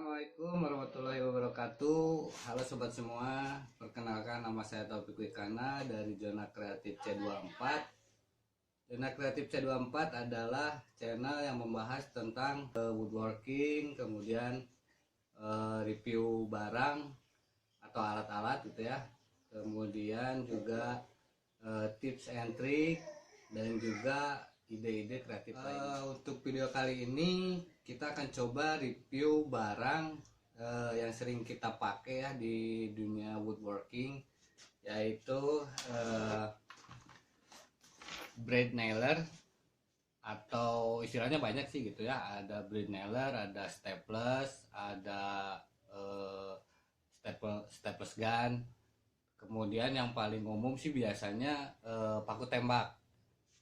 Assalamualaikum warahmatullahi wabarakatuh. Halo sobat semua, perkenalkan nama saya Taufik Wikana dari Zona Kreatif C24. Zona Kreatif C24 adalah channel yang membahas tentang woodworking, kemudian review barang atau alat-alat gitu ya. Kemudian juga tips and trick dan juga ide-ide kreatif lainnya. Untuk video kali ini kita akan coba review barang yang sering kita pakai ya di dunia woodworking, yaitu blade nailer, atau istilahnya banyak sih gitu ya. Ada blade nailer, ada staples, ada staples gun. Kemudian yang paling umum sih biasanya paku tembak.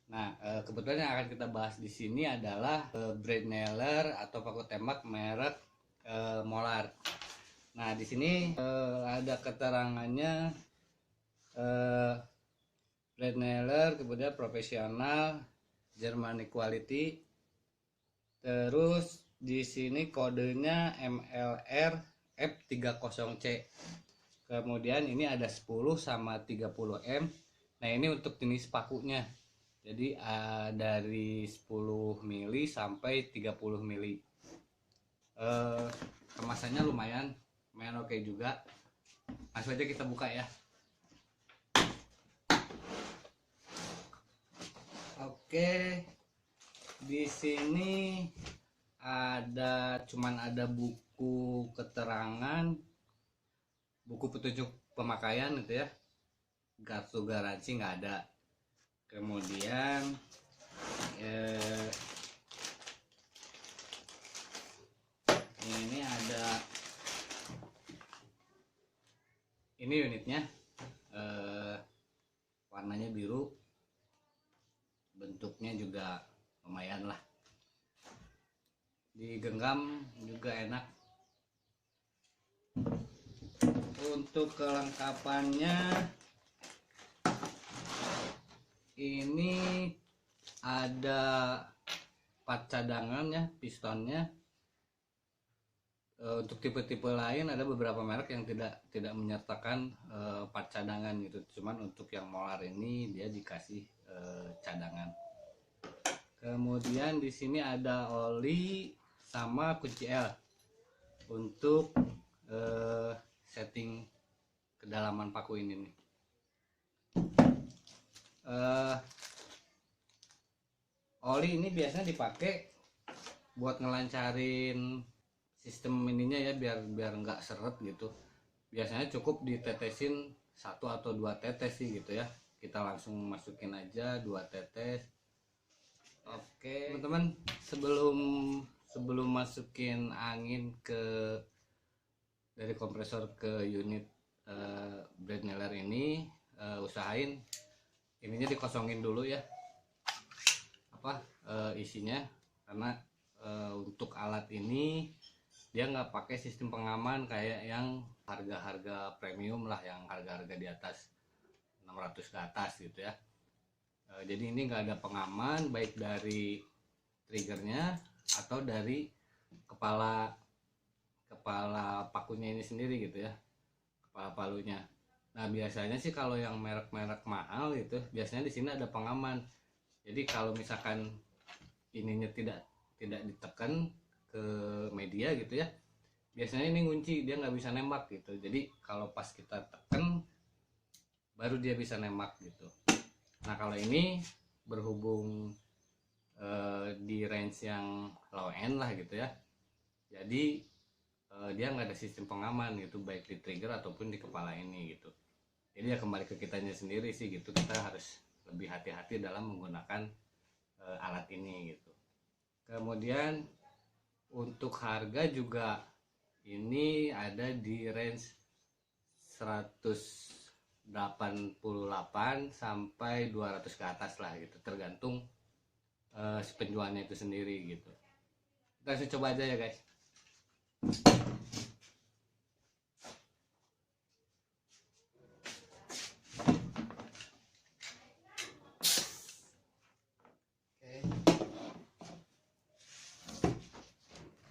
Nah, kebetulan yang akan kita bahas di sini adalah blade nailer atau paku tembak merek Molar. Nah, di sini ada keterangannya blade nailer, kemudian profesional, Germanic quality. Terus di sini kodenya MLR F30C. Kemudian ini ada 10 sama 30M. Nah, ini untuk jenis pakunya. Jadi dari 10 mili sampai 30 mili. Kemasannya lumayan oke juga. Langsung aja kita buka ya. Oke, di sini cuman ada buku keterangan, buku petunjuk pemakaian gitu ya. Kartu garansi nggak ada. Kemudian ini ada, ini unitnya, warnanya biru, bentuknya juga lumayan lah, digenggam juga enak. Untuk kelengkapannya ini ada part cadangannya, pistonnya. Untuk tipe-tipe lain ada beberapa merek yang tidak menyertakan part cadangan gitu. Cuman untuk yang Molar ini dia dikasih cadangan. Kemudian di sini ada oli sama kunci L untuk setting kedalaman paku ini nih. Oli ini biasanya dipakai buat ngelancarin sistem ininya ya, biar nggak seret gitu. Biasanya cukup ditetesin 1 atau 2 tetes sih gitu ya. Kita langsung masukin aja 2 tetes. Oke teman-teman, sebelum masukin angin dari kompresor ke unit blade nailer ini, usahain ininya dikosongin dulu ya, isinya, karena untuk alat ini dia nggak pakai sistem pengaman kayak yang harga-harga premium lah, yang harga-harga di atas 600 ke atas gitu ya. Jadi ini nggak ada pengaman baik dari triggernya atau dari kepala pakunya ini sendiri gitu ya, kepala palunya. Nah, biasanya sih kalau yang merek-merek mahal gitu biasanya di sini ada pengaman. Jadi kalau misalkan ininya tidak ditekan ke media gitu ya, biasanya ini ngunci, dia nggak bisa nembak gitu. Jadi kalau pas kita tekan baru dia bisa nembak gitu. Nah, kalau ini berhubung di range yang low end lah gitu ya, jadi dia nggak ada sistem pengaman gitu, baik di trigger ataupun di kepala ini gitu. Jadi ya kembali ke kitanya sendiri sih gitu, kita harus lebih hati-hati dalam menggunakan alat ini gitu. Kemudian untuk harga juga ini ada di range 188 sampai 200 ke atas lah gitu, tergantung si penjualnya itu sendiri gitu. Kita langsung coba aja ya guys.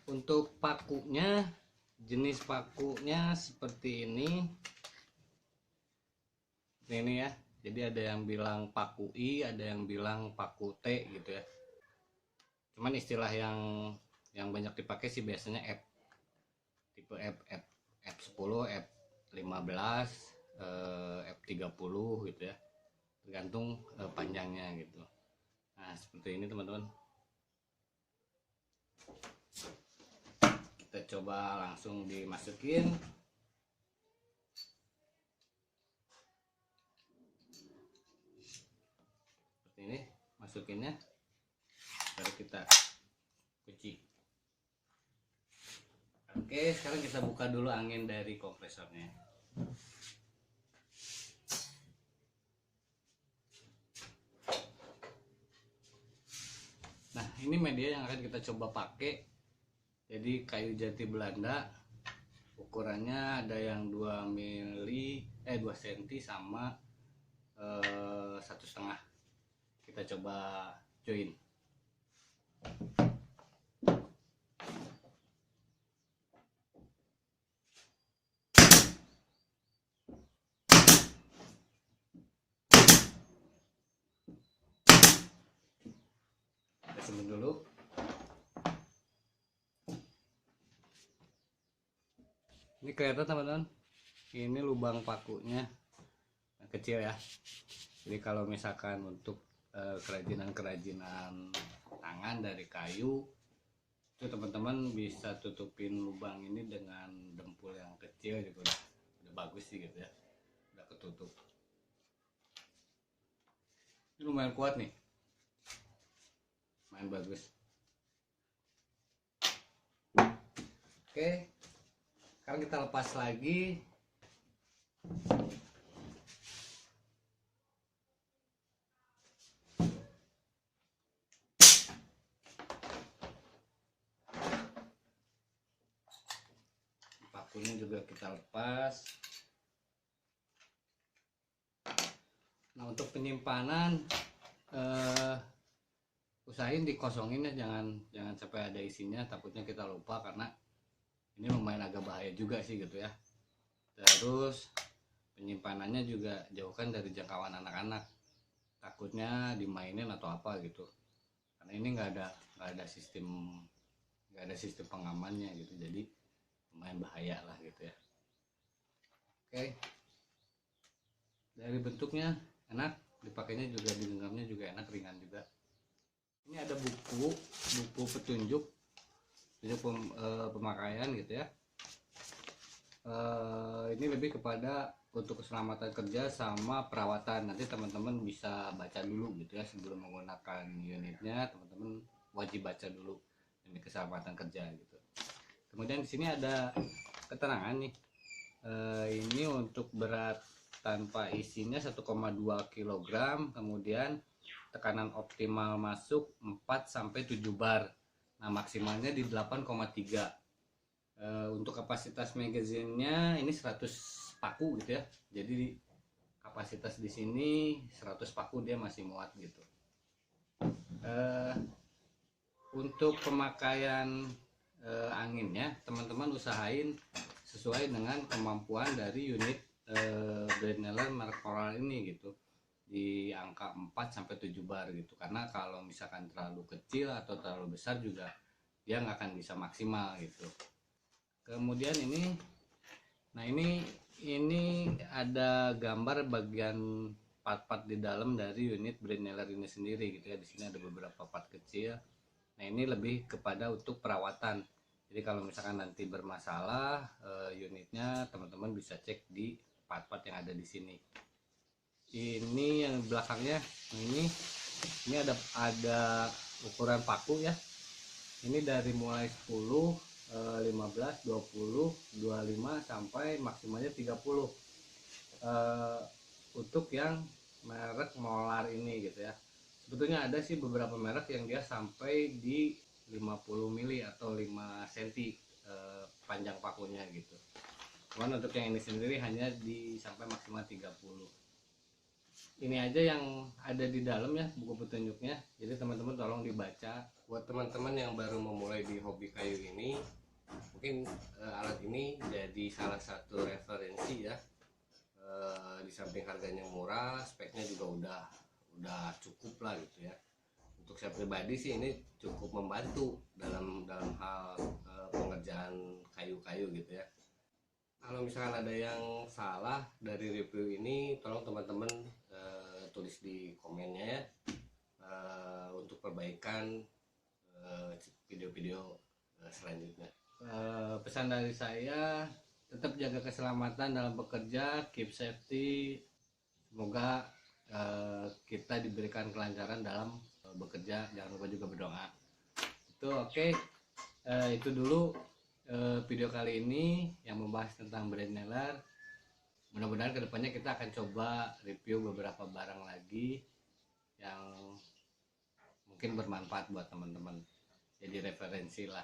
Untuk pakunya Jenis pakunya seperti ini ya. Jadi ada yang bilang paku I, ada yang bilang paku T gitu ya. Cuman istilah yang banyak dipakai sih biasanya F, tipe F10, F15, F30 gitu ya, tergantung panjangnya gitu. Nah seperti ini teman-teman, kita coba langsung dimasukin. Seperti ini masukinnya, baru kita kunci. Oke, sekarang kita buka dulu angin dari kompresornya. Nah ini media yang akan kita coba pakai. Jadi kayu jati Belanda, ukurannya ada yang 2 cm sama 1,5 cm. Kita coba join. Kita simpan dulu. Ini kelihatan teman-teman, ini lubang pakunya kecil ya. Jadi kalau misalkan untuk kerajinan tangan dari kayu itu teman-teman bisa tutupin lubang ini dengan dempul yang kecil gitu, udah bagus sih gitu ya, udah ketutup. Ini lumayan kuat nih, lumayan bagus. Oke, sekarang kita lepas lagi. Pakunya juga kita lepas. Nah untuk penyimpanan usahain dikosongin ya, jangan sampai ada isinya, takutnya kita lupa, karena ini lumayan agak bahaya juga sih gitu ya. Terus penyimpanannya juga jauhkan dari jangkauan anak-anak, takutnya dimainin atau apa gitu, karena ini nggak ada sistem pengamannya gitu, jadi lumayan bahaya lah gitu ya. Oke, dari bentuknya enak, dipakainya juga, digenggamnya juga enak, ringan juga. Ini ada buku petunjuk pemakaian gitu ya. Ini lebih kepada untuk keselamatan kerja sama perawatan. Nanti teman-teman bisa baca dulu gitu ya, sebelum menggunakan unitnya teman-teman wajib baca dulu ini keselamatan kerja gitu. Kemudian di sini ada keterangan nih, ini untuk berat tanpa isinya 1,2 kg, kemudian tekanan optimal masuk 4-7 bar. Nah maksimalnya di 8,3. Untuk kapasitas magazinnya ini 100 paku gitu ya, jadi kapasitas di sini 100 paku dia masih muat gitu. Untuk pemakaian anginnya teman-teman usahain sesuai dengan kemampuan dari unit Brenneler merek Coral ini gitu, di angka 4-7 bar gitu, karena kalau misalkan terlalu kecil atau terlalu besar juga dia nggak akan bisa maksimal gitu. Kemudian ini, nah ini ada gambar bagian part-part di dalam dari unit Brenneler ini sendiri gitu ya. Di sini ada beberapa part kecil. Nah ini lebih kepada untuk perawatan. Jadi kalau misalkan nanti bermasalah unitnya, teman-teman bisa cek di part-part yang ada di sini. Ini yang belakangnya, ini ada ukuran paku ya. Ini dari mulai 10, 15, 20, 25 sampai maksimalnya 30. Untuk yang merek Molar ini gitu ya. Sebetulnya ada sih beberapa merek yang dia sampai di 50 mili atau 5 cm panjang pakunya gitu. Cuman untuk yang ini sendiri hanya sampai maksimal 30. Ini aja yang ada di dalam ya buku petunjuknya. Jadi teman-teman tolong dibaca. Buat teman-teman yang baru memulai di hobi kayu ini, Mungkin alat ini jadi salah satu referensi ya. Di samping harganya murah, speknya juga udah cukup lah gitu ya. Untuk saya pribadi sih ini cukup membantu dalam hal pengerjaan kayu-kayu gitu ya. Kalau misalkan ada yang salah dari review ini, tolong teman-teman tulis di komennya ya, untuk perbaikan video-video selanjutnya. Pesan dari saya, tetap jaga keselamatan dalam bekerja, keep safety. Semoga kita diberikan kelancaran dalam bekerja. Jangan lupa juga berdoa. Itu oke. Itu dulu video kali ini yang membahas tentang brand nailer. Mudah-mudahan kedepannya kita akan coba review beberapa barang lagi yang mungkin bermanfaat buat teman-teman, jadi referensi lah.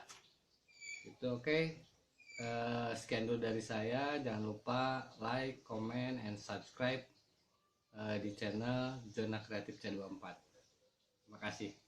Itu oke. Sekian dulu dari saya. Jangan lupa like, comment, and subscribe di channel Zona Kreatif C24. Terima kasih.